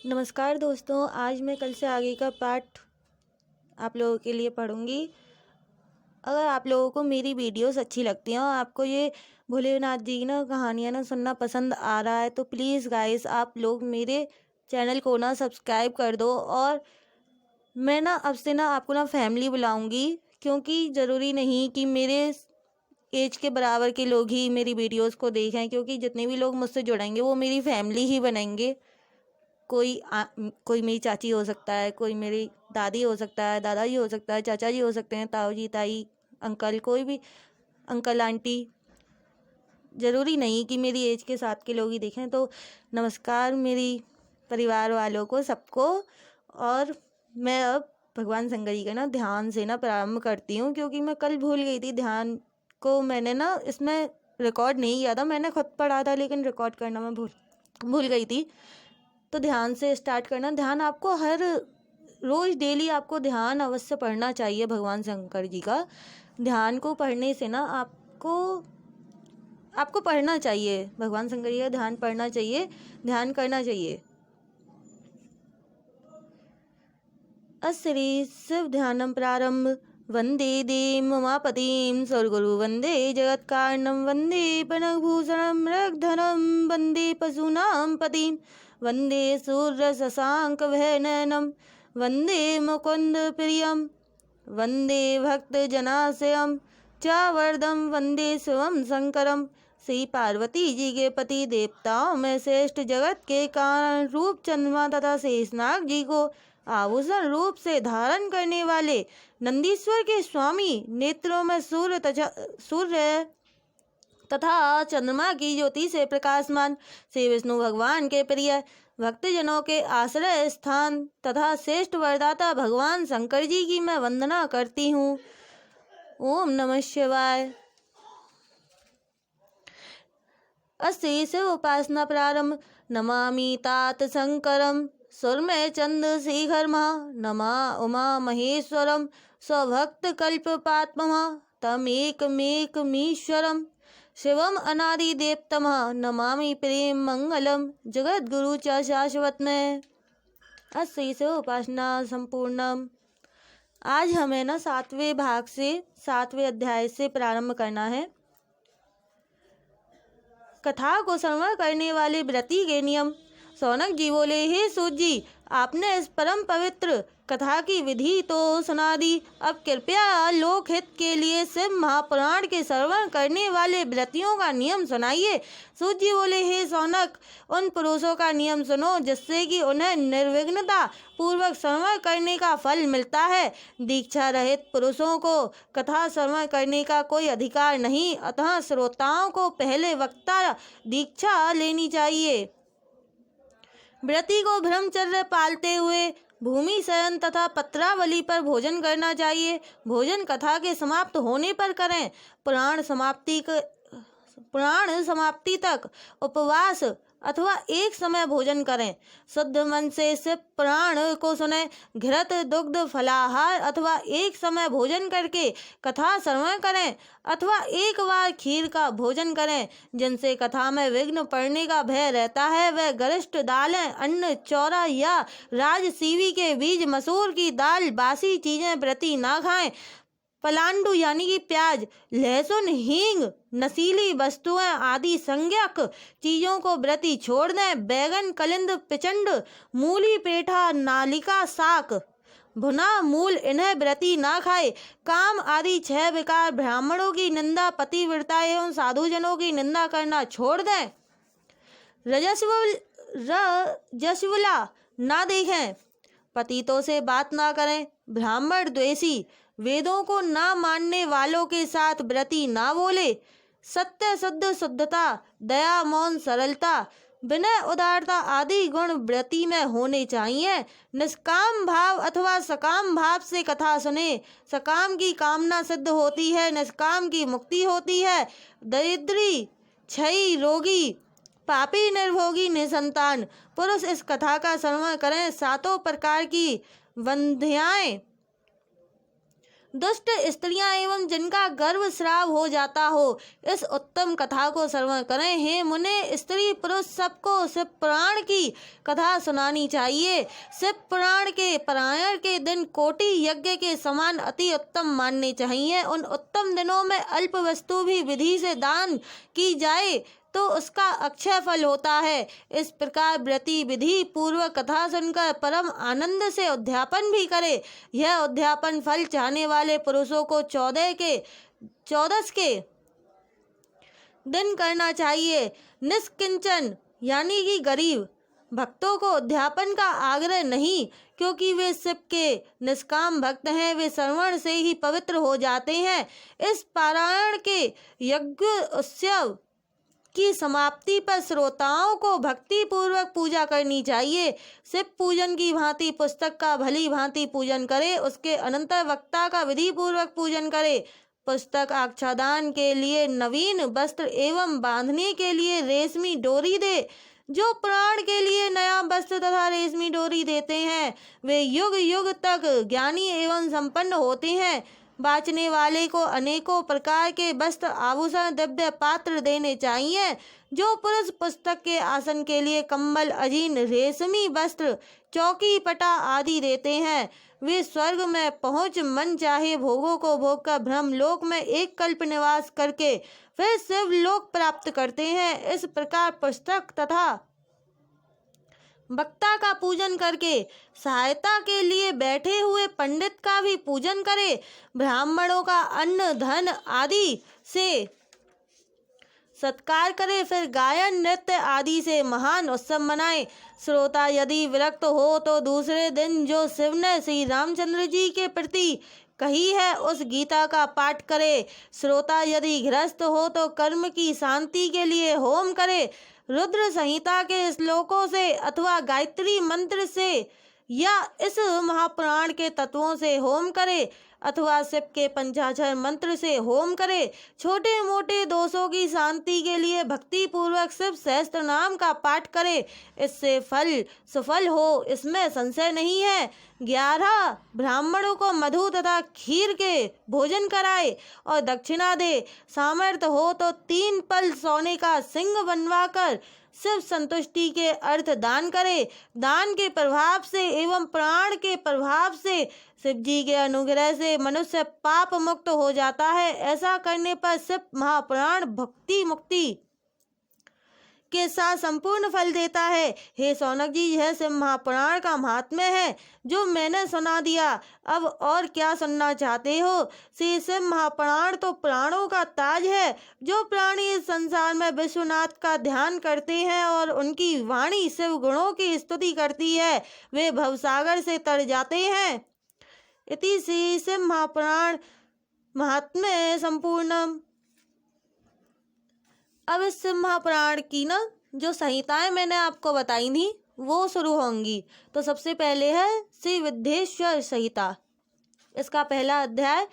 नमस्कार दोस्तों, आज मैं कल से आगे का पाठ आप लोगों के लिए पढ़ूंगी। अगर आप लोगों को मेरी वीडियोस अच्छी लगती हैं और आपको ये भोलेनाथ जी की कहानियाँ सुनना पसंद आ रहा है तो प्लीज़ गाइस आप लोग मेरे चैनल को सब्सक्राइब कर दो। और मैं अब से आपको फैमिली बुलाऊंगी, क्योंकि ज़रूरी नहीं कि मेरे एज के बराबर के लोग ही मेरी वीडियोस को देखें, क्योंकि जितने भी लोग मुझसे जुड़ेंगे वो मेरी फैमिली ही बनेंगे। कोई मेरी चाची हो सकता है, कोई मेरी दादी हो सकता है, दादाजी हो सकता है, चाचा जी हो सकते हैं, ताऊ जी, ताई, अंकल, कोई भी अंकल आंटी। ज़रूरी नहीं कि मेरी एज के साथ के लोग ही देखें। तो नमस्कार मेरी परिवार वालों को, सबको। और मैं अब भगवान शंकर जी का ध्यान से प्रारंभ करती हूँ, क्योंकि मैं कल भूल गई थी। ध्यान को मैंने इसमें रिकॉर्ड नहीं किया था, मैंने खुद पढ़ा था लेकिन रिकॉर्ड करना मैं भूल गई थी। तो ध्यान से स्टार्ट करना। ध्यान आपको हर रोज़ डेली आपको ध्यान अवश्य पढ़ना चाहिए। भगवान शंकर जी का ध्यान को पढ़ने से आपको पढ़ना चाहिए। भगवान शंकर जी का ध्यान पढ़ना चाहिए, ध्यान करना चाहिए। अश्री शिव ध्यानम प्रारंभ। वंदे देव उमापतिं स्वर्गुरु वंदे जगत्कारणं वंदे पनभूषणं मृगधरं वंदे पशूनां पतिं वंदे सूर्य शशांक भयनयनं वंदे मुकुंद प्रियं वंदे भक्तजनाश्रयं च वरदं वंदे शिवं शंकरं। श्री पार्वती जी के पति देवताओं में श्रेष्ठ, जगत के कारण रूप चंद्रमा तथा शेषनाग जी को आभूषण रूप से धारण करने वाले नंदीश्वर के स्वामी, नेत्रों में सूर्य तथा चंद्रमा की ज्योति से प्रकाशमान, श्री विष्णु भगवान के प्रिय, भक्तजनों के आश्रय स्थान तथा श्रेष्ठ वरदाता भगवान शंकर जी की मैं वंदना करती हूँ। ओम नमः शिवाय। अस्ति शिव उपासना प्रारंभ। नमामि तात शंकरम सुरमय चंद शिखर नमा उमा महेश्वरम स्वभक्त कल्पपात्मः तमेकमेकमीश्वरम शिवम अनादि देवतम नमामि प्रेम मंगलम जगद्गुरु च शाश्वत में। अस्ति शिव उपासना संपूर्णम। आज हमें 7वें भाग से 7वें अध्याय से प्रारंभ करना है। कथा को श्रवण करने वाले व्रती के नियम। सौनक जी बोले, हे सूत जी, आपने इस परम पवित्र कथा की विधि तो सुना दी, अब कृपया लोकहित के लिए शिव महापुराण के श्रवण करने वाले व्रतियों का नियम सुनाइए। सूत जी बोले, हे सौनक, उन पुरुषों का नियम सुनो जिससे कि उन्हें निर्विघ्नता पूर्वक श्रवण करने का फल मिलता है। दीक्षा रहित पुरुषों को कथा श्रवण करने का कोई अधिकार नहीं, अतः श्रोताओं को पहले वक्ता दीक्षा लेनी चाहिए। व्रती को ब्रह्मचर्य पालते हुए भूमि शयन तथा पत्रावली पर भोजन करना चाहिए। भोजन कथा के समाप्त होने पर करें। पुराण समाप्ति तक उपवास अथवा एक समय भोजन करें। शुद्ध मन से शिव पुराण को सुने। घृत दुग्ध फलाहार अथवा एक समय भोजन करके कथा श्रवण करें, अथवा एक बार खीर का भोजन करें। जिनसे कथा में विघ्न पड़ने का भय रहता है वह गरिष्ठ दालें, अन्न, चौरा या राजसीवी के बीज, मसूर की दाल, बासी चीजें व्रती ना खाएं। पलांडु यानी कि प्याज, लहसुन, हींग, नशीली वस्तुएं आदि संज्ञक चीजों को व्रती छोड़ दें। बैगन, कलिंद, पिचंड, मूली, पेठा, नालिका, शाक, भुना मूल इन्हें व्रती ना खाए। काम आदि 6 विकार, ब्राह्मणों की निंदा, पतिव्रता एवं साधुजनों की निंदा करना छोड़ दें। रजस्वला ना देखें। पतितों से बात ना करें। ब्राह्मण द्वेषी, वेदों को ना मानने वालों के साथ व्रती ना बोले। सत्य, शुद्ध, शुद्धता, दया, मौन, सरलता, विनय, उदारता आदि गुण व्रती में होने चाहिए। निष्काम भाव अथवा सकाम भाव से कथा सुने। सकाम की कामना सिद्ध होती है, निष्काम की मुक्ति होती है। दरिद्री, क्षयी, रोगी, पापी, निर्भोगी, निसंतान पुरुष इस कथा का श्रवण करें। 7 प्रकार की दुष्ट स्त्रियां एवं जिनका गर्भ स्राव हो जाता हो। इस उत्तम कथा को श्रवण करें। हे मुने, स्त्री पुरुष सबको शिव पुराण की कथा सुनानी चाहिए। शिव पुराण के पारायण के दिन कोटि यज्ञ के समान अति उत्तम मानने चाहिए। उन उत्तम दिनों में अल्प वस्तु भी विधि से दान की जाए तो उसका अक्षय फल होता है। इस प्रकार व्रती विधि पूर्वक कथा सुनकर परम आनंद से उद्यापन भी करे। यह उद्यापन फल चाहने वाले पुरुषों को 14 के दिन करना चाहिए। निष्किंचन यानी कि गरीब भक्तों को उद्यापन का आग्रह नहीं, क्योंकि वे शिव के निष्काम भक्त हैं। वे श्रवण से ही पवित्र हो जाते हैं। इस पारायण के यज्ञ उत्सव की समाप्ति पर श्रोताओं को भक्ति पूर्वक पूजा करनी चाहिए। शिव पूजन की भांति पुस्तक का भली भांति पूजन करे। उसके अनंतर वक्ता का विधि पूर्वक पूजन करे। पुस्तक आच्छादन के लिए नवीन वस्त्र एवं बांधने के लिए रेशमी डोरी दे। जो पुराण के लिए नया वस्त्र तथा रेशमी डोरी देते हैं वे युग युग तक ज्ञानी एवं संपन्न होते हैं। बाँचने वाले को अनेकों प्रकार के वस्त्र आभूषण दिव्य पात्र देने चाहिए। जो पुरुष पुस्तक के आसन के लिए कंबल अजीन रेशमी वस्त्र चौकी पटा आदि देते हैं वे स्वर्ग में पहुँच मन चाहे भोगों को भोग कर ब्रह्मलोक में एक कल्प निवास करके फिर शिव लोक प्राप्त करते हैं। इस प्रकार पुस्तक तथा वक्ता का पूजन करके सहायता के लिए बैठे हुए पंडित का भी पूजन करे। ब्राह्मणों का अन्न धन आदि से सत्कार करे। फिर गायन नृत्य आदि से महान उत्सव मनाए। श्रोता यदि विरक्त हो तो दूसरे दिन जो शिव ने श्री रामचंद्र जी के प्रति कही है उस गीता का पाठ करे। श्रोता यदि गृहस्थ हो तो कर्म की शांति के लिए होम करे। रुद्र संहिता के श्लोकों से अथवा गायत्री मंत्र से या इस महापुराण के तत्वों से होम करे अथवा शिव के पंचाक्षर मंत्र से होम करे। छोटे मोटे दोषों की शांति के लिए भक्ति पूर्वक शिव सहस्त्र नाम का पाठ करे। इससे फल सफल हो इसमें संशय नहीं है। 11 ब्राह्मणों को मधु तथा खीर के भोजन कराए और दक्षिणा दे। सामर्थ्य हो तो 3 पल सोने का सिंह बनवाकर शिव संतुष्टि के अर्थ दान करे। दान के प्रभाव से एवं प्राण के प्रभाव से शिव जी के अनुग्रह से मनुष्य पाप मुक्त हो जाता है। ऐसा करने पर शिव महापुराण भक्ति मुक्ति के साथ संपूर्ण फल देता है। हे शौनक जी, यह शिव महापुराण का महात्म्य है जो मैंने सुना दिया। अब और क्या सुनना चाहते हो? श्री शिव महापुराण तो प्राणों का ताज है। जो प्राणी इस संसार में विश्वनाथ का ध्यान करते हैं और उनकी वाणी शिव गुणों की स्तुति करती है वे भवसागर से तर जाते हैं। इति श्री शिव महापुराण महात्म्य संपूर्णम। अब इस शिव महापुराण की ना जो संहिताएं मैंने आपको बताई थी वो शुरू होंगी। तो सबसे पहले है श्री विद्येश्वर संहिता। इसका पहला अध्याय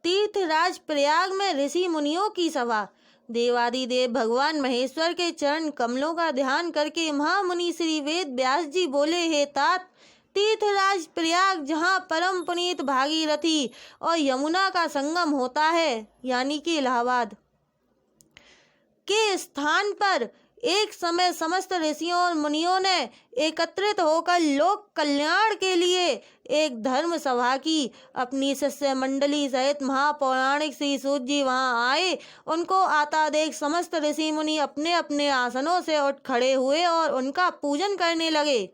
तीर्थराज प्रयाग में ऋषि मुनियों की सभा। देवादिदेव भगवान महेश्वर के चरण कमलों का ध्यान करके महामुनि श्री वेद व्यास जी बोले, हे तात, तीर्थराज प्रयाग जहाँ परम पुनीत भागीरथी और यमुना का संगम होता है यानी कि इलाहाबाद के स्थान पर एक समय समस्त ऋषियों और मुनियों ने एकत्रित होकर लोक कल्याण के लिए एक धर्म सभा की। अपनी शिष्य मंडली सहित महापौराणिक श्री सूत जी वहां आए। उनको आता देख समस्त ऋषि मुनि अपने अपने आसनों से उठ खड़े हुए और उनका पूजन करने लगे।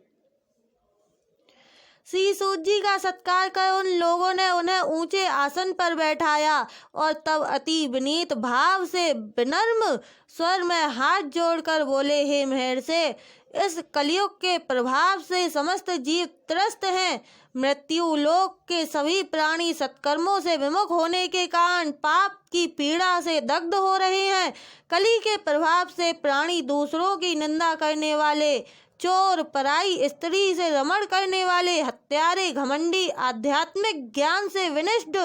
श्री सूत जी का सत्कार कर उन लोगों ने उन्हें ऊंचे आसन पर बैठाया और तब अति विनीत भाव से विनम्र स्वर में हाथ जोड़कर बोले, हे महर्षि, इस कलयुग के प्रभाव से समस्त जीव त्रस्त हैं। मृत्यु लोक के सभी प्राणी सत्कर्मों से विमुख होने के कारण पाप की पीड़ा से दग्ध हो रहे हैं। कली के प्रभाव से प्राणी दूसरों की निंदा करने वाले, चोर, पराई स्त्री से रमण करने वाले, हत्यारे, घमंडी, आध्यात्मिक ज्ञान से विनिष्ठ,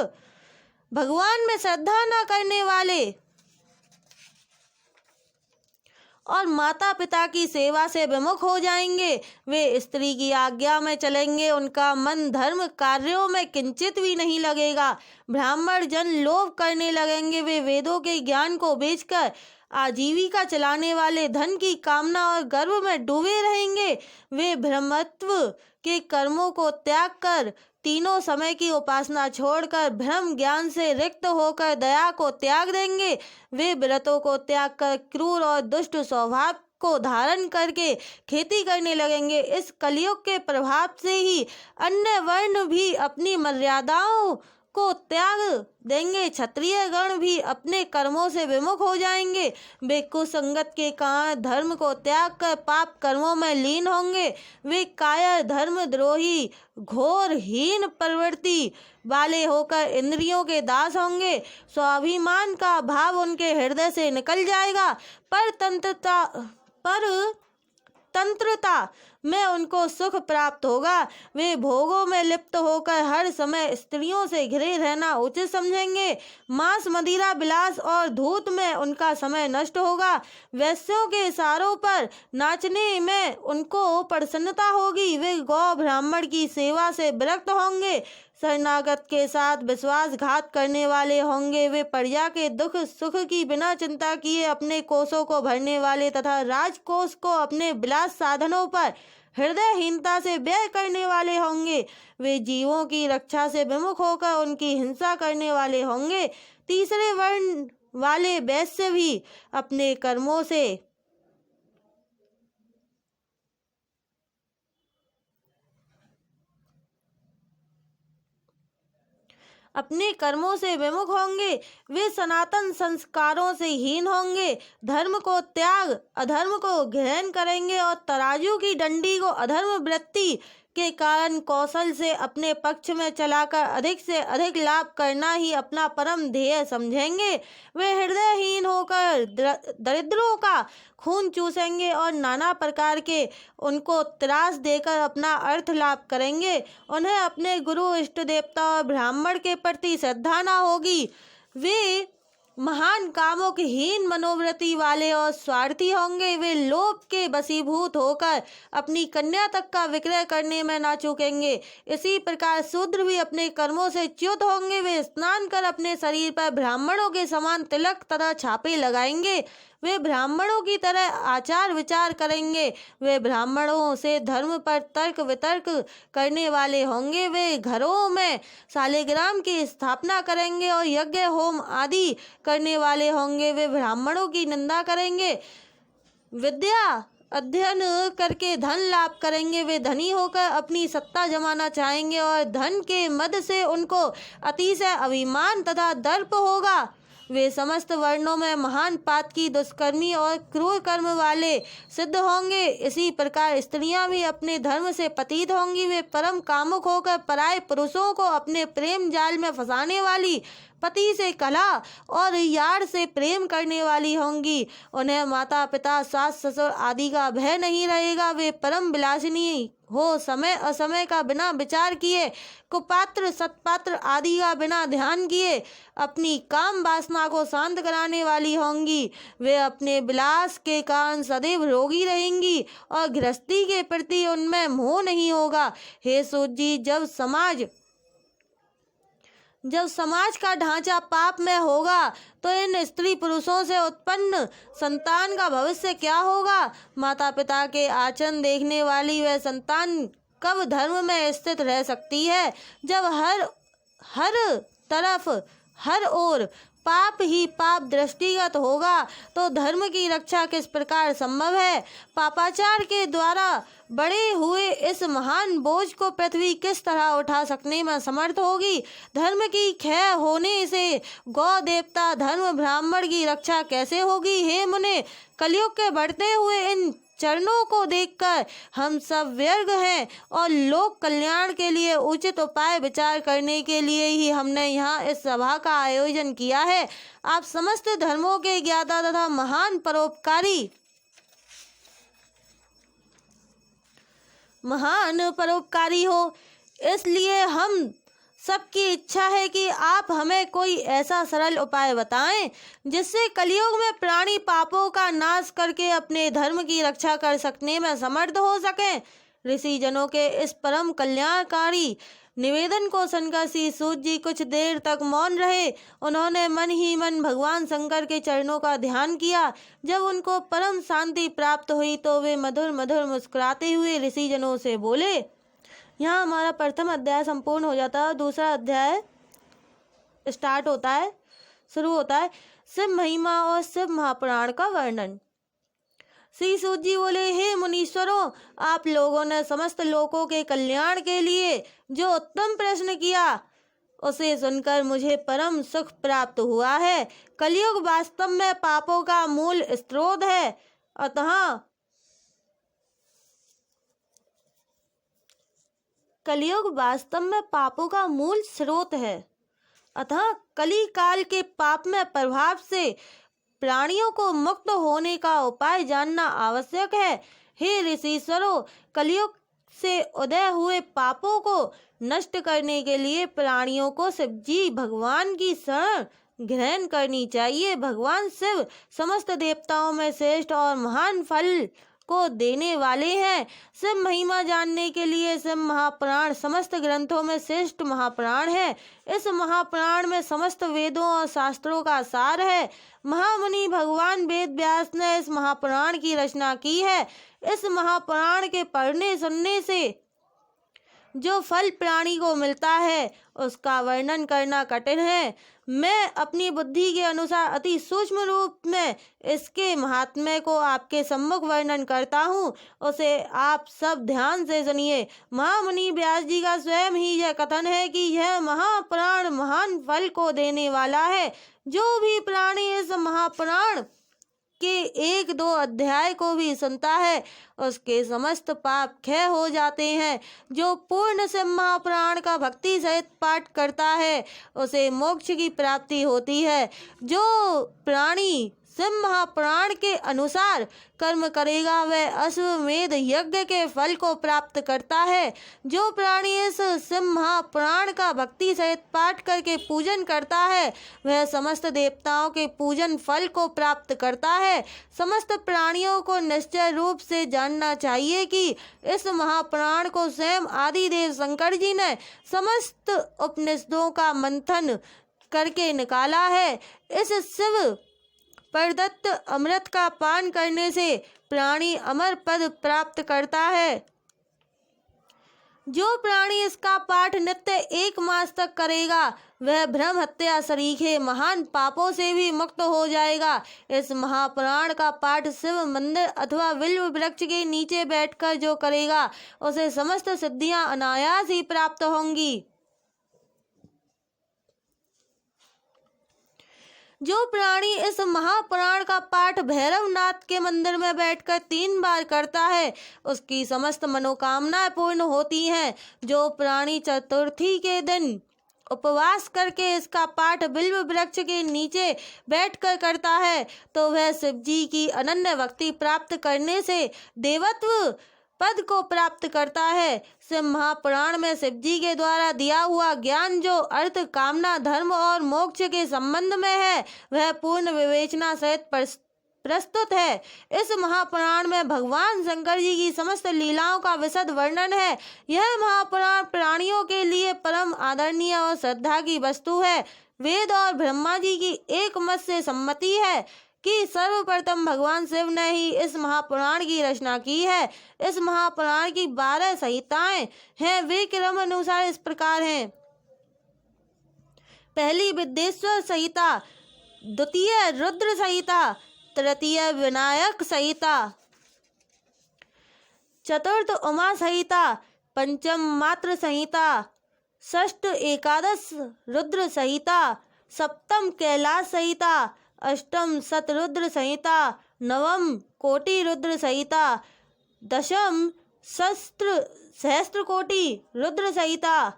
भगवान में श्रद्धा न करने वाले और माता पिता की सेवा से विमुख हो जाएंगे। वे स्त्री की आज्ञा में चलेंगे, उनका मन धर्म कार्यों में किंचित भी नहीं लगेगा। ब्राह्मण जन लोभ करने लगेंगे, वे वेदों के ज्ञान को बेचकर आजीविका चलाने वाले धन की कामना और गर्व में डूबे रहेंगे। वे ब्रह्मत्व के कर्मों को त्याग कर तीनों समय की उपासना छोड़कर ब्रह्म ज्ञान से रिक्त होकर दया को त्याग देंगे। वे व्रतों को त्याग कर क्रूर और दुष्ट स्वभाव को धारण करके खेती करने लगेंगे। इस कलयुग के प्रभाव से ही अन्य वर्ण भी अपनी मर्यादाओं को त्याग देंगे, क्षत्रिय गण भी अपने कर्मों से विमुख हो जाएंगे। वे कुसंगत के कारण धर्म को त्याग कर पाप कर्मों में लीन होंगे। वे कायर, धर्मद्रोही, घोर हीन प्रवृत्ति वाले होकर इंद्रियों के दास होंगे। स्वाभिमान का भाव उनके हृदय से निकल जाएगा। पर तंत्रता में उनको सुख प्राप्त होगा। वे भोगों में लिप्त होकर हर समय स्त्रियों से घिरे रहना उचित समझेंगे। मांस, मदिरा, विलास और धूत में उनका समय नष्ट होगा। वैश्यों के इशारों पर नाचने में उनको प्रसन्नता होगी। वे गौ ब्राह्मण की सेवा से विरक्त होंगे। शरणागत के साथ विश्वासघात करने वाले होंगे। वे प्रजा के दुख सुख की बिना चिंता किए अपने कोषों को भरने वाले तथा राजकोष को अपने विलास साधनों पर हृदयहीनता से व्यय करने वाले होंगे। वे जीवों की रक्षा से विमुख होकर उनकी हिंसा करने वाले होंगे। तीसरे वर्ण वाले वैश्य भी अपने कर्मों से विमुख होंगे। वे सनातन संस्कारों से हीन होंगे। धर्म को त्याग अधर्म को ग्रहण करेंगे और तराजू की डंडी को अधर्म वृत्ति के कारण कौशल से अपने पक्ष में चलाकर अधिक से अधिक लाभ करना ही अपना परम ध्येय समझेंगे। वे हृदयहीन होकर दरिद्रों का खून चूसेंगे और नाना प्रकार के उनको त्रास देकर अपना अर्थ लाभ करेंगे। उन्हें अपने गुरु, इष्ट देवता और ब्राह्मण के प्रति श्रद्धा न होगी। वे महान कामुकहीन मनोवृत्ति वाले और स्वार्थी होंगे। वे लोभ के वशीभूत होकर अपनी कन्या तक का विक्रय करने में ना चूकेंगे। इसी प्रकार शूद्र भी अपने कर्मों से च्युत होंगे। वे स्नान कर अपने शरीर पर ब्राह्मणों के समान तिलक तथा छापे लगाएंगे। वे ब्राह्मणों की तरह आचार विचार करेंगे। वे ब्राह्मणों से धर्म पर तर्क वितर्क करने वाले होंगे। वे घरों में शालिग्राम की स्थापना करेंगे और यज्ञ होम आदि करने वाले होंगे। वे ब्राह्मणों की निंदा करेंगे। विद्या अध्ययन करके धन लाभ करेंगे। वे धनी होकर अपनी सत्ता जमाना चाहेंगे और धन के मद से उनको अतिशय अभिमान तथा दर्प होगा। वे समस्त वर्णों में महान पातकी, दुष्कर्मी और क्रूर कर्म वाले सिद्ध होंगे। इसी प्रकार स्त्रियां भी अपने धर्म से पतित होंगी। वे परम कामुक होकर पराये पुरुषों को अपने प्रेम जाल में फंसाने वाली, पति से कलह और यार से प्रेम करने वाली होंगी। उन्हें माता पिता, सास ससुर आदि का भय नहीं रहेगा। वे परम विलासिनी हो समय असमय का बिना विचार किए, कुपात्र सत्पात्र आदि का बिना ध्यान किए अपनी काम वासना को शांत कराने वाली होंगी। वे अपने विलास के कारण सदैव रोगी रहेंगी और गृहस्थी के प्रति उनमें मोह नहीं होगा। हे सूत जी, जब समाज का ढांचा पाप में होगा तो इन स्त्री पुरुषों से उत्पन्न संतान का भविष्य क्या होगा। माता पिता के आचरण देखने वाली वह संतान कब धर्म में स्थित रह सकती है, जब हर तरफ हर ओर पाप ही पाप दृष्टिगत होगा तो धर्म की रक्षा किस प्रकार संभव है। पापाचार के द्वारा बड़े हुए इस महान बोझ को पृथ्वी किस तरह उठा सकने में समर्थ होगी। धर्म की क्षय होने से गौ देवता, धर्म, ब्राह्मण की रक्षा कैसे होगी। हे मुने, कलयुग के बढ़ते हुए इन चरणों को देखकर हम सब व्यर्थ हैं और लोक कल्याण के लिए उचित उपाय विचार करने के लिए ही हमने यहाँ इस सभा का आयोजन किया है। आप समस्त धर्मों के ज्ञाता तथा महान परोपकारी हो, इसलिए हम सबकी इच्छा है कि आप हमें कोई ऐसा सरल उपाय बताएं जिससे कलयुग में प्राणी पापों का नाश करके अपने धर्म की रक्षा कर सकने में समर्थ हो सकें। ऋषि जनों के इस परम कल्याणकारी निवेदन को सुनकर श्री सूत जी कुछ देर तक मौन रहे। उन्होंने मन ही मन भगवान शंकर के चरणों का ध्यान किया। जब उनको परम शांति प्राप्त हुई तो वे मधुर मधुर मुस्कुराते हुए ऋषि जनों से बोले। यहाँ हमारा प्रथम अध्याय संपूर्ण हो जाता है। दूसरा अध्याय शुरू होता है शिव महिमा और शिव महापुराण का वर्णन। श्री सूत जी बोले, हे मुनीश्वरों, आप लोगों ने समस्त लोगों के कल्याण के लिए जो उत्तम प्रश्न किया उसे सुनकर मुझे परम सुख प्राप्त हुआ है। कलयुग वास्तव में पापों का मूल स्रोत है। अतः कली काल के पाप में प्रभाव से प्राणियों को मुक्त होने का उपाय जानना आवश्यक है। हे ऋषीश्वरों, कलयुग से उदय हुए पापों को नष्ट करने के लिए प्राणियों को शिव जी भगवान की शरण ग्रहण करनी चाहिए। भगवान शिव समस्त देवताओं में श्रेष्ठ और महान फल को देने वाले हैं। शिव महिमा जानने के लिए शिव महापुराण समस्त ग्रंथों में श्रेष्ठ महापुराण है। इस महापुराण में समस्त वेदों और शास्त्रों का सार है। महामुनि भगवान वेद व्यास ने इस महापुराण की रचना की है। इस महापुराण के पढ़ने सुनने से जो फल प्राणी को मिलता है उसका वर्णन करना कठिन है। मैं अपनी बुद्धि के अनुसार अति सूक्ष्म रूप में इसके महात्म्य को आपके सम्मुख वर्णन करता हूँ, उसे आप सब ध्यान से सुनिए। महामुनि व्यास जी का स्वयं ही यह कथन है कि यह महापुराण महान फल को देने वाला है। जो भी प्राणी इस महापुराण के 1-2 अध्याय को भी सुनता है उसके समस्त पाप क्षय हो जाते हैं। जो पूर्ण शिव महापुराण का भक्ति सहित पाठ करता है उसे मोक्ष की प्राप्ति होती है। जो प्राणी शिव महापुराण के अनुसार कर्म करेगा वह अश्वमेध यज्ञ के फल को प्राप्त करता है। जो प्राणी इस शिव महापुराण का भक्ति सहित पाठ करके पूजन करता है वह समस्त देवताओं के पूजन फल को प्राप्त करता है। समस्त प्राणियों को निश्चय रूप से जानना चाहिए कि इस महापुराण को स्वयं आदिदेव शंकर जी ने समस्त उपनिषदों का मंथन करके निकाला है। इस शिव प्रदत्त अमृत का पान करने से प्राणी अमर पद प्राप्त करता है। जो प्राणी इसका पाठ नित्य 1 मास तक करेगा वह ब्रह्म हत्या सरीखे महान पापों से भी मुक्त हो जाएगा। इस महापुराण का पाठ शिव मंदिर अथवा बिल्व वृक्ष के नीचे बैठकर जो करेगा उसे समस्त सिद्धियां अनायास ही प्राप्त होंगी। जो प्राणी इस महापुराण का पाठ भैरवनाथ के मंदिर में बैठकर 3 बार करता है उसकी समस्त मनोकामनाएं पूर्ण होती हैं। जो प्राणी चतुर्थी के दिन उपवास करके इसका पाठ बिल्व वृक्ष के नीचे बैठकर करता है तो वह शिव जी की अनन्य भक्ति प्राप्त करने से देवत्व पद को प्राप्त करता है। शिव महापुराण में शिव जी के द्वारा दिया हुआ ज्ञान जो अर्थ कामना धर्म और मोक्ष के संबंध में है वह पूर्ण विवेचना सहित प्रस्तुत है। इस महापुराण में भगवान शंकर जी की समस्त लीलाओं का विशद वर्णन है। यह महापुराण प्राणियों के लिए परम आदरणीय और श्रद्धा की वस्तु है। वेद और ब्रह्मा जी की एक मत से सम्मति है कि सर्वप्रथम भगवान शिव ने ही इस महापुराण की रचना की है। इस महापुराण की 12 संहिताएं हैं। वे क्रम अनुसार इस प्रकार हैं। पहली विद्येश्वर संहिता, द्वितीय रुद्र संहिता, तृतीय विनायक संहिता, चतुर्थ उमा संहिता, पंचम मात्र संहिता, षष्ठ एकादश रुद्र संहिता, सप्तम कैलाश संहिता, अष्टम शतरुद्र संहिता, नवम कोटि रुद्र संहिता, दशम सहस्त्र कोटि रुद्र संहिता,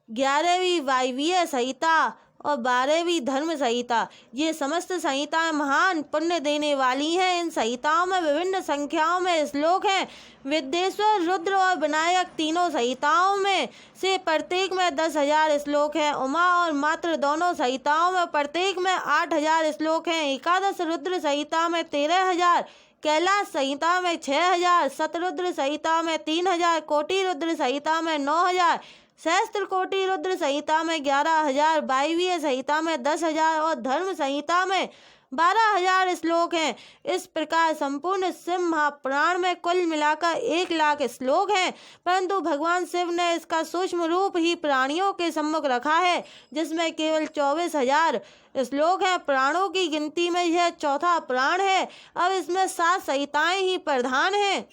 11वीं वायवीय संहिता और 12वीं धर्म संहिता। ये समस्त संहिताएं महान पुण्य देने वाली हैं। इन संहिताओं में विभिन्न संख्याओं में श्लोक हैं। विद्येश्वर, रुद्र और विनायक तीनों संहिताओं में से प्रत्येक में 10,000 श्लोक हैं। उमा और मात्र दोनों संहिताओं में प्रत्येक में 8,000 श्लोक हैं। एकादश रुद्र संहिता में 13,000, कैलाश संहिता में 6,000, शतरुद्र संहिता में 3,000, कोटि रुद्र संहिता में 9,000, सहस्त्र कोटि रुद्र संहिता में 11,000, वायवीय संहिता में 10,000 और धर्म संहिता में 12,000 श्लोक हैं। इस प्रकार संपूर्ण शिव महापुराण में कुल मिलाकर 1,00,000 श्लोक हैं, परंतु भगवान शिव ने इसका सूक्ष्म रूप ही प्राणियों के सम्मुख रखा है, जिसमें केवल 24,000 श्लोक हैं। प्राणों की गिनती में यह चौथा पुराण है। अब इसमें 7 संहिताएं ही प्रधान हैं।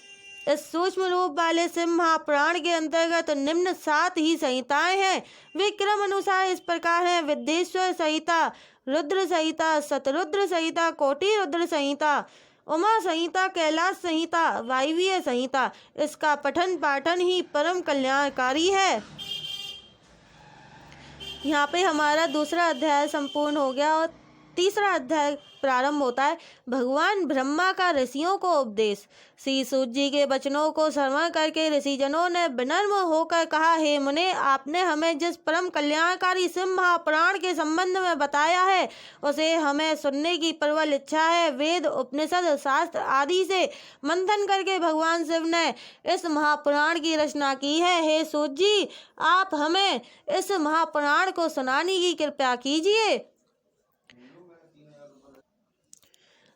इस सूक्ष्म रूप वाले शिव महापुराण के अंतर्गत निम्न 7 ही संहिताएं हैं। वे क्रम अनुसार इस प्रकार हैं: विद्येश्वर संहिता, रुद्र संहिता, शतरुद्र संहिता, कोटि रुद्र संहिता, उमा संहिता, कैलाश संहिता, वायवीय संहिता। इसका पठन पाठन ही परम कल्याणकारी है। यहाँ पे हमारा दूसरा अध्याय संपूर्ण हो गया और तीसरा अध्याय प्रारंभ होता है। भगवान ब्रह्मा का ऋषियों को उपदेश। श्री सूत जी के वचनों को श्रवण करके ऋषिजनों ने विनम्र होकर कहा, हे मुने, आपने हमें जिस परम कल्याणकारी शिव महापुराण के संबंध में बताया है उसे हमें सुनने की प्रबल इच्छा है। वेद, उपनिषद, शास्त्र आदि से मंथन करके भगवान शिव ने इस महापुराण की रचना की है। हे सूत जी, आप हमें इस महापुराण को सुनाने की कृपा कीजिए।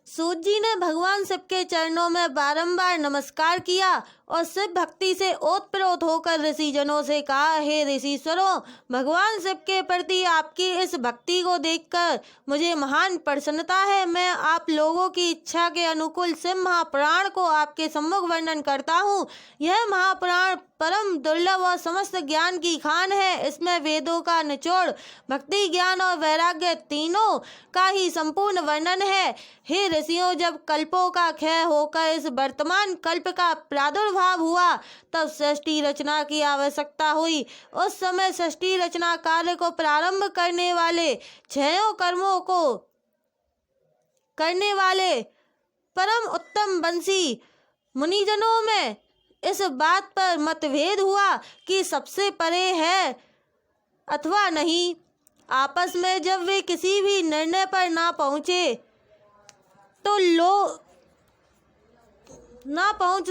सूत जी ने भगवान शिव के चरणों में बारंबार नमस्कार किया और शिव भक्ति से ओतप्रोत होकर ऋषि जनों से कहा, हे ऋषिश्वरों, भगवान शिव के प्रति आपकी इस भक्ति को देखकर मुझे महान प्रसन्नता है। मैं आप लोगों की इच्छा के अनुकूल शिव महापुराण को आपके सम्मुख वर्णन करता हूँ। यह महापुराण परम दुर्लभ और समस्त ज्ञान की खान है। इसमें वेदों का निचोड़, भक्ति, ज्ञान और वैराग्य तीनों का ही संपूर्ण वर्णन है। हे ऋषियों, जब कल्पों का क्षय होकर इस वर्तमान कल्प का प्रादुर्भाव हुआ तब सृष्टि रचना की आवश्यकता हुई। उस समय सृष्टि रचना कार्य को प्रारंभ करने वाले छयों कर्मों को करने वाले परम उत्तम वंशी मुनिजनों में इस बात पर मतभेद हुआ कि सबसे परे है अथवा नहीं। आपस में जब वे किसी भी निर्णय पर ना पहुंच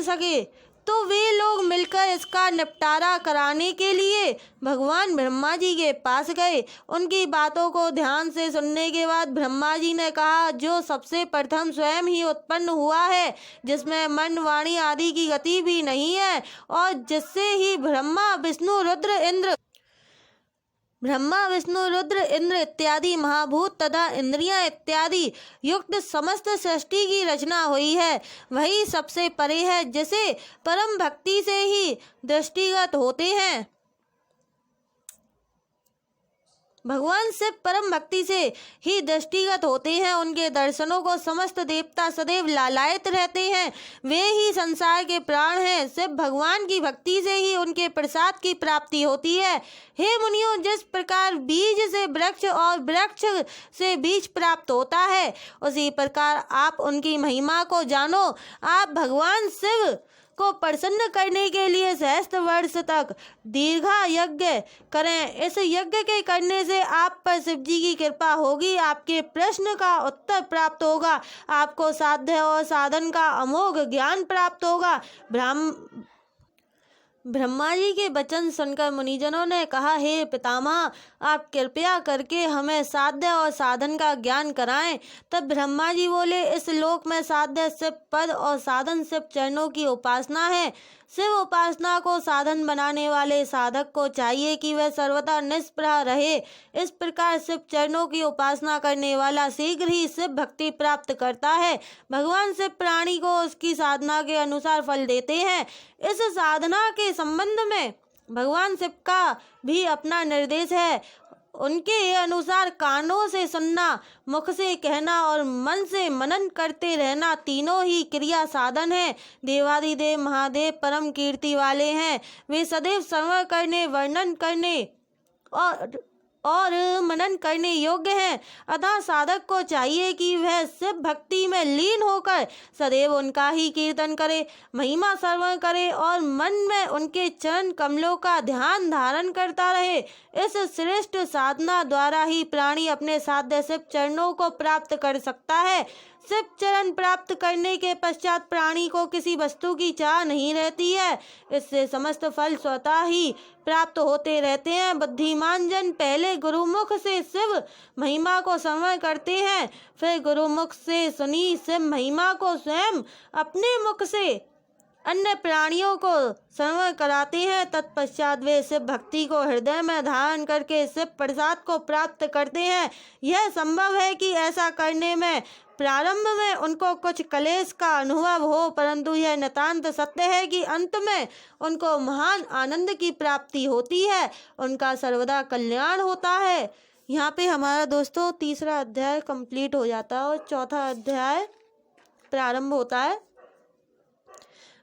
सके तो वे लोग मिलकर इसका निपटारा कराने के लिए भगवान ब्रह्मा जी के पास गए। उनकी बातों को ध्यान से सुनने के बाद ब्रह्मा जी ने कहा, जो सबसे प्रथम स्वयं ही उत्पन्न हुआ है, जिसमें मन, वाणी आदि की गति भी नहीं है और जिससे ही ब्रह्मा विष्णु रुद्र इंद्र इत्यादि महाभूत तथा इंद्रियां इत्यादि युक्त समस्त सृष्टि की रचना हुई है, वही सबसे परे है, जिसे परम भक्ति से ही दृष्टिगत होते हैं। भगवान शिव परम भक्ति से ही दृष्टिगत होते हैं। उनके दर्शनों को समस्त देवता सदैव लालायित रहते हैं। वे ही संसार के प्राण हैं। शिव भगवान की भक्ति से ही उनके प्रसाद की प्राप्ति होती है। हे मुनियों, जिस प्रकार बीज से वृक्ष और वृक्ष से बीज प्राप्त होता है, उसी प्रकार आप उनकी महिमा को जानो। आप भगवान शिव को प्रसन्न करने के लिए सहस्त्र वर्ष तक दीर्घा यज्ञ करें। इस यज्ञ के करने से आप पर शिव जी की कृपा होगी। आपके प्रश्न का उत्तर प्राप्त होगा। आपको साध्य और साधन का अमोघ ज्ञान प्राप्त होगा। ब्रह्मा जी के वचन सुनकर मुनिजनों ने कहा, हे पितामह, आप कृपया करके हमें साध्य और साधन का ज्ञान कराएं। तब ब्रह्मा जी बोले, इस लोक में साध्य शिव पद और साधन शिव चरणों की उपासना है। शिव उपासना को साधन बनाने वाले साधक को चाहिए कि वह सर्वदा निष्प्रह रहे। इस प्रकार शिव चरणों की उपासना करने वाला शीघ्र ही शिव भक्ति प्राप्त करता है। भगवान शिव प्राणी को उसकी साधना के अनुसार फल देते हैं। इस साधना के संबंध में भगवान शिव का भी अपना निर्देश है। उनके अनुसार कानों से सुनना, मुख से कहना और मन से मनन करते रहना तीनों ही क्रिया साधन हैं। देवादिदेव महादेव परम कीर्ति वाले हैं। वे सदैव श्रवण करने, वर्णन करने और मनन करने योग्य हैं। अतः साधक को चाहिए कि वह शिव भक्ति में लीन होकर सदैव उनका ही कीर्तन करे, महिमा श्रवण करे और मन में उनके चरण कमलों का ध्यान धारण करता रहे। इस श्रेष्ठ साधना द्वारा ही प्राणी अपने साध्य शिव चरणों को प्राप्त कर सकता है। शिव चरण प्राप्त करने के पश्चात प्राणी को किसी वस्तु की चाह नहीं रहती है। इससे समस्त फल स्वतः ही प्राप्त होते रहते हैं। बुद्धिमान जन पहले गुरुमुख से शिव महिमा को श्रवण करते हैं, फिर गुरुमुख से सुनी शिव महिमा को स्वयं अपने मुख से अन्य प्राणियों को श्रवण कराते हैं। तत्पश्चात वे शिव भक्ति को हृदय में धारण करके शिव प्रसाद को प्राप्त करते हैं। यह संभव है कि ऐसा करने में प्रारंभ में उनको कुछ क्लेश का अनुभव हो, परंतु यह नितांत सत्य है कि अंत में उनको महान आनंद की प्राप्ति होती है, उनका सर्वदा कल्याण होता है। यहाँ पे हमारा दोस्तों तीसरा अध्याय कंप्लीट हो जाता है और चौथा अध्याय प्रारंभ होता है।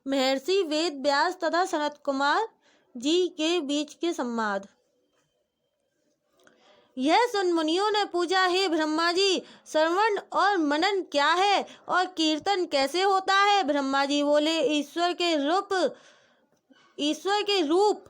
महर्षि वेद व्यास तथा सनत कुमार जी के बीच के संवाद। यह सुन मुनियों ने पूछा, हे ब्रह्मा जी, श्रवण और मनन क्या है और कीर्तन कैसे होता है? ब्रह्मा जी बोले, ईश्वर के रूप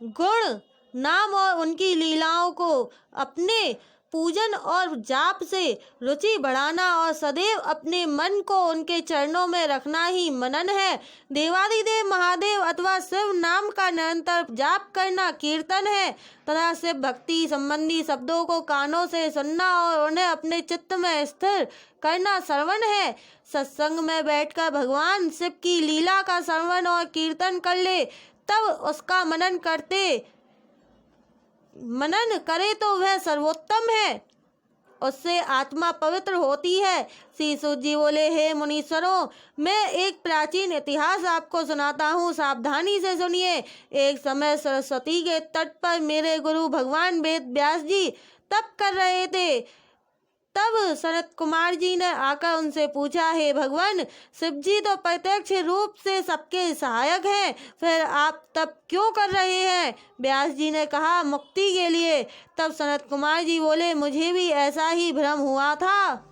गुण नाम और उनकी लीलाओं को अपने पूजन और जाप से रुचि बढ़ाना और सदैव अपने मन को उनके चरणों में रखना ही मनन है। देवादिदेव महादेव अथवा शिव नाम का निरंतर जाप करना कीर्तन है तथा शिव भक्ति संबंधी शब्दों को कानों से सुनना और उन्हें अपने चित्त में स्थिर करना श्रवण है। सत्संग में बैठकर भगवान शिव की लीला का श्रवण और कीर्तन कर ले, तब उसका मनन करे तो वह सर्वोत्तम है, उससे आत्मा पवित्र होती है। श्री सूत जी बोले, हे मुनीश्वरों, मैं एक प्राचीन इतिहास आपको सुनाता हूँ, सावधानी से सुनिए। एक समय सरस्वती के तट पर मेरे गुरु भगवान वेद व्यास जी तप कर रहे थे। तब सनत कुमार जी ने आकर उनसे पूछा, हे भगवान, शिव जी तो प्रत्यक्ष रूप से सबके सहायक हैं, फिर आप तप क्यों कर रहे हैं? व्यास जी ने कहा, मुक्ति के लिए। तब सनत कुमार जी बोले, मुझे भी ऐसा ही भ्रम हुआ था,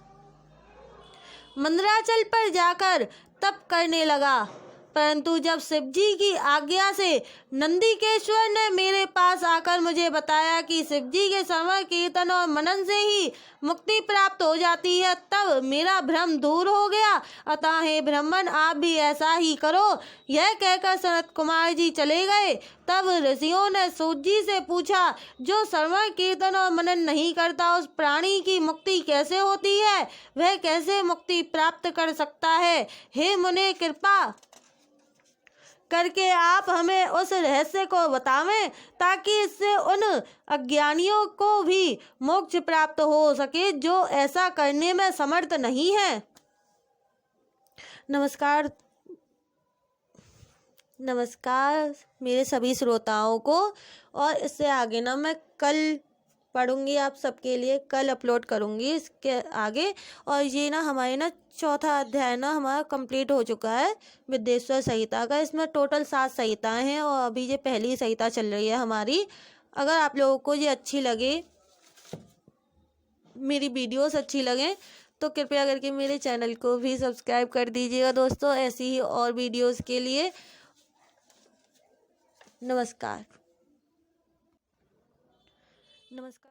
मंदराचल पर जाकर तप करने लगा, परंतु जब शिव जी की आज्ञा से नंदिकेश्वर ने मेरे पास आकर मुझे बताया कि शिव जी के श्रवण कीर्तन और मनन से ही मुक्ति प्राप्त हो जाती है, तब मेरा भ्रम दूर हो गया। अतः हे ब्राह्मण, आप भी ऐसा ही करो। यह कहकर सनत कुमार जी चले गए। तब ऋषियों ने सूत जी से पूछा, जो श्रवण कीर्तन और मनन नहीं करता, उस प्राणी की मुक्ति कैसे होती है? वह कैसे मुक्ति प्राप्त कर सकता है? हे मुने, कृपा करके आप हमें उस रहस्य को बतावें, ताकि इससे उन अज्ञानियों को भी मोक्ष प्राप्त हो सके जो ऐसा करने में समर्थ नहीं है। नमस्कार मेरे सभी श्रोताओं को। और इससे आगे ना मैं कल पढ़ूंगी, आप सबके लिए कल अपलोड करूंगी इसके आगे। और ये ना हमारे ना चौथा अध्याय ना हमारा कंप्लीट हो चुका है विद्येश्वर संहिता का। इसमें टोटल 7 संहिताएं हैं और अभी ये पहली संहिता चल रही है हमारी। अगर आप लोगों को ये अच्छी लगे, मेरी वीडियोस अच्छी लगे, तो कृपया करके मेरे चैनल को भी सब्सक्राइब कर दीजिएगा दोस्तों, ऐसी ही और वीडियोस के लिए। नमस्कार।